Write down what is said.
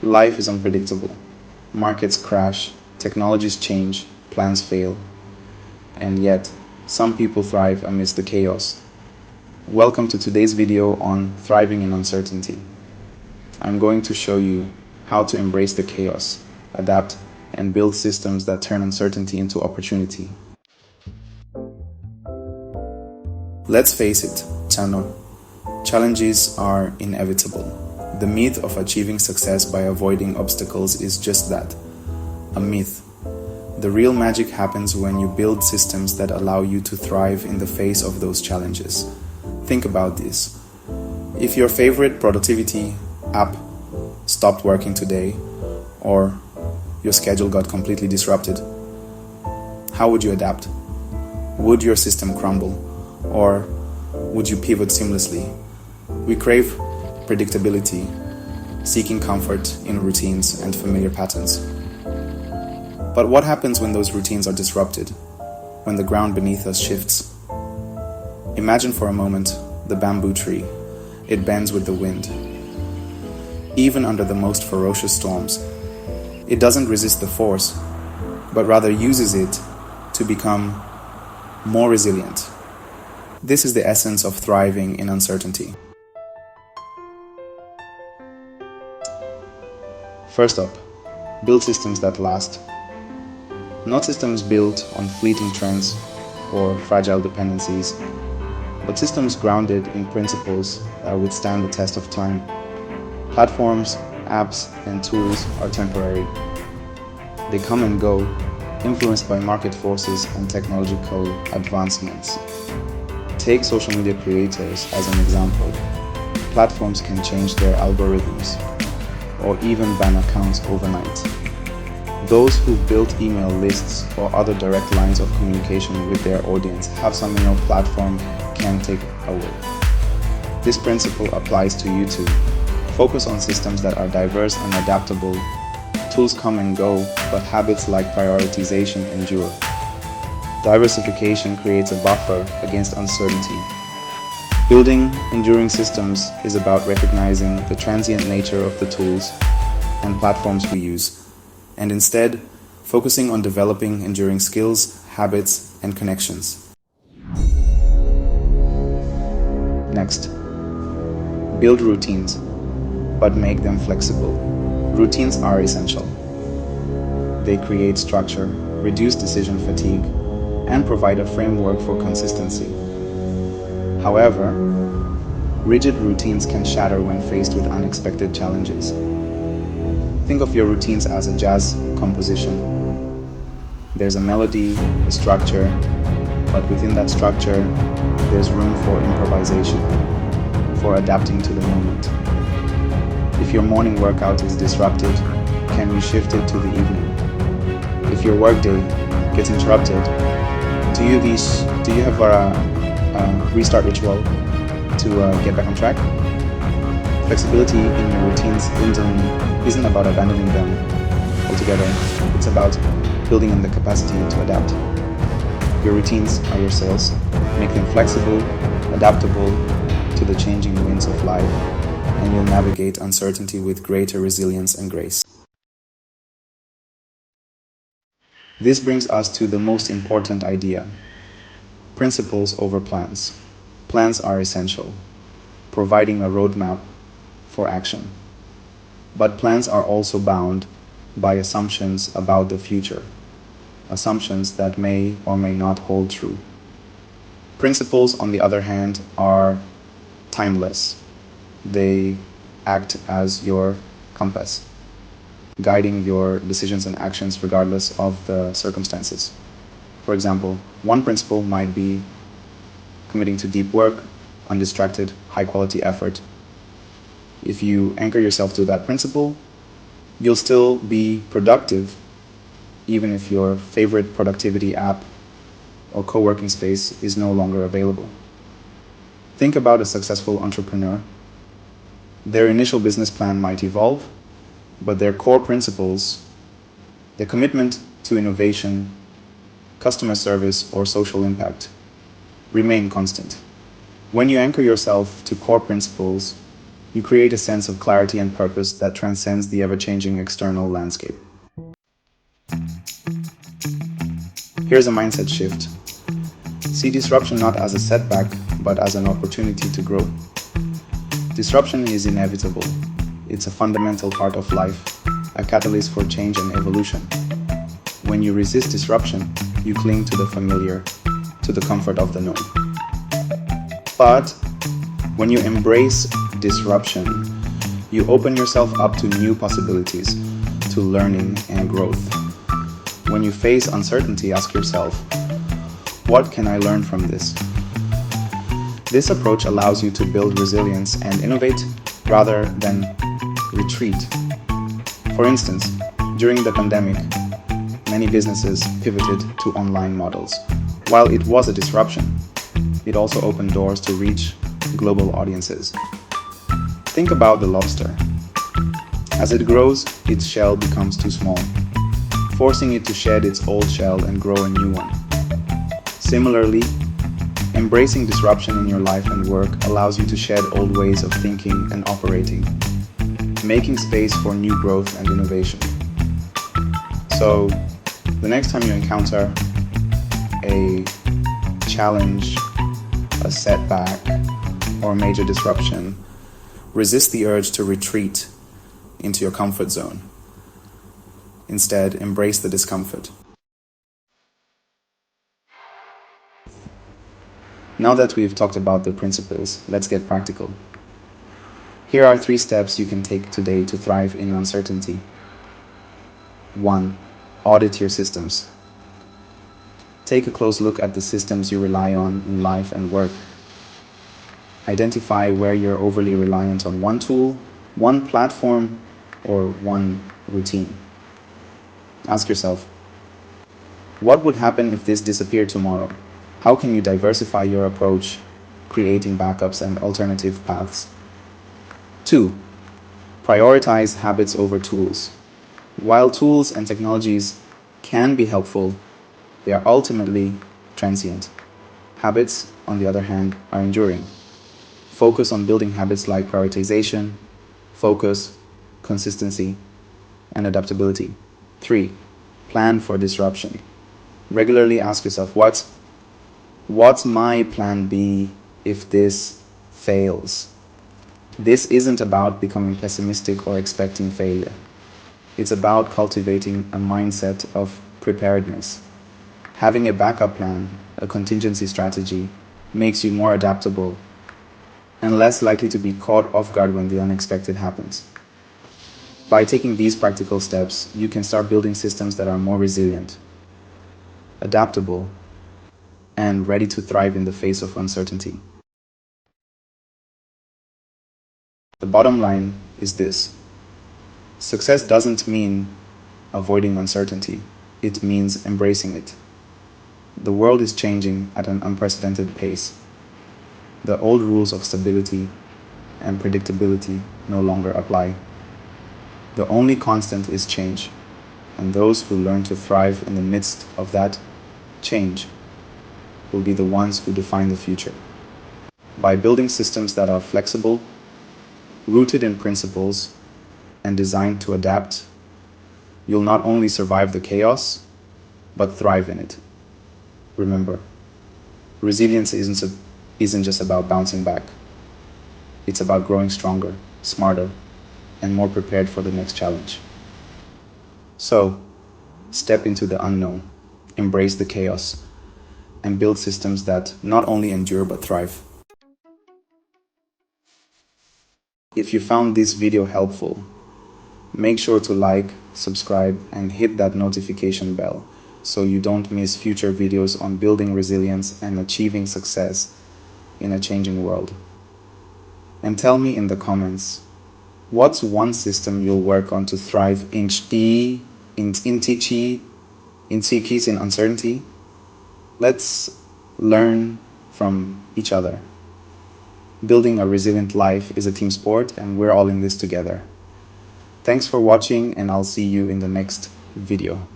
Life is unpredictable. Markets crash, technologies change, plans fail, and yet some people thrive amidst the chaos. Welcome to today's video on thriving in uncertainty. I'm going to show you how to embrace the chaos, adapt, and build systems that turn uncertainty into opportunity. Let's face it, Chano, challenges are inevitable. The myth of achieving success by avoiding obstacles is just that, a myth. The real magic happens when you build systems that allow you to thrive in the face of those challenges. Think about this. If your favorite productivity app stopped working today, or your schedule got completely disrupted, how would you adapt? Would your system crumble, or would you pivot seamlessly? We crave predictability, seeking comfort in routines and familiar patterns. But what happens when those routines are disrupted, when the ground beneath us shifts? Imagine for a moment the bamboo tree. It bends with the wind. Even under the most ferocious storms, it doesn't resist the force, but rather uses it to become more resilient. This is the essence of thriving in uncertainty. First up, build systems that last. Not systems built on fleeting trends or fragile dependencies, but systems grounded in principles that withstand the test of time. Platforms, apps, and tools are temporary. They come and go, influenced by market forces and technological advancements. Take social media creators as an example. Platforms can change their algorithms or even ban accounts overnight. Those who built email lists or other direct lines of communication with their audience have something no platform can take away. This principle applies to you too. Focus on systems that are diverse and adaptable. Tools come and go, but habits like prioritization endure. Diversification creates a buffer against uncertainty. Building enduring systems is about recognizing the transient nature of the tools and platforms we use, and instead focusing on developing enduring skills, habits, and connections. Next, build routines, but make them flexible. Routines are essential. They create structure, reduce decision fatigue, and provide a framework for consistency. However, rigid routines can shatter when faced with unexpected challenges. Think of your routines as a jazz composition. There's a melody, a structure, but within that structure, there's room for improvisation, for adapting to the moment. If your morning workout is disrupted, can you shift it to the evening? If your workday gets interrupted, do you have a restart ritual to get back on track? Flexibility in your routines isn't about abandoning them altogether. It's about building in the capacity to adapt. Your routines are your sails. Make them flexible, adaptable to the changing winds of life, and you'll navigate uncertainty with greater resilience and grace. This brings us to the most important idea: principles over plans. Plans are essential, providing a roadmap for action. But plans are also bound by assumptions about the future, assumptions that may or may not hold true. Principles, on the other hand, are timeless. They act as your compass, guiding your decisions and actions regardless of the circumstances. For example, one principle might be committing to deep work, undistracted, high-quality effort. If you anchor yourself to that principle, you'll still be productive even if your favorite productivity app or co-working space is no longer available. Think about a successful entrepreneur. Their initial business plan might evolve, but their core principles, their commitment to innovation, customer service, or social impact remain constant. When you anchor yourself to core principles, You create a sense of clarity and purpose that transcends the ever-changing external landscape. Here's a mindset shift. See disruption not as a setback, but as an opportunity to grow. Disruption is inevitable. It's a fundamental part of life, a catalyst for change and evolution. When you resist disruption, you cling to the familiar, to the comfort of the known. But when you embrace disruption, you open yourself up to new possibilities, to learning and growth. When you face uncertainty, ask yourself, what can I learn from this? This approach allows you to build resilience and innovate rather than retreat. For instance, during the pandemic, many businesses pivoted to online models. While it was a disruption, it also opened doors to reach global audiences. Think about the lobster. As it grows, its shell becomes too small, forcing it to shed its old shell and grow a new one. Similarly, embracing disruption in your life and work allows you to shed old ways of thinking and operating, making space for new growth and innovation. So, the next time you encounter a challenge, a setback, or a major disruption, resist the urge to retreat into your comfort zone. Instead, embrace the discomfort. Now that we've talked about the principles, let's get practical. Here are 3 steps you can take today to thrive in uncertainty. 1. Audit your systems. Take a close look at the systems you rely on in life and work. Identify where you're overly reliant on one tool, one platform, or one routine. Ask yourself, what would happen if this disappeared tomorrow? How can you diversify your approach, creating backups and alternative paths? 2. Prioritize habits over tools. While tools and technologies can be helpful, they are ultimately transient. Habits, on the other hand, are enduring. Focus on building habits like prioritization, focus, consistency, and adaptability. 3. Plan for disruption. Regularly ask yourself, what's my plan B if this fails? This isn't about becoming pessimistic or expecting failure. It's about cultivating a mindset of preparedness. Having a backup plan, a contingency strategy, makes you more adaptable and less likely to be caught off guard when the unexpected happens. By taking these practical steps, you can start building systems that are more resilient, adaptable, and ready to thrive in the face of uncertainty. The bottom line is this: success doesn't mean avoiding uncertainty, it means embracing it. The world is changing at an unprecedented pace. The old rules of stability and predictability no longer apply. The only constant is change, and those who learn to thrive in the midst of that change will be the ones who define the future. By building systems that are flexible, rooted in principles, and designed to adapt, you'll not only survive the chaos, but thrive in it. Remember, resilience isn't just about bouncing back. It's about growing stronger, smarter, and more prepared for the next challenge. So, step into the unknown, embrace the chaos, and build systems that not only endure but thrive. If you found this video helpful, make sure to like, subscribe, and hit that notification bell so you don't miss future videos on building resilience and achieving success in a changing world. And tell me in the comments, what's one system you'll work on to thrive in uncertainty? Let's learn from each other. Building a resilient life is a team sport, and we're all in this together. Thanks for watching, and I'll see you in the next video.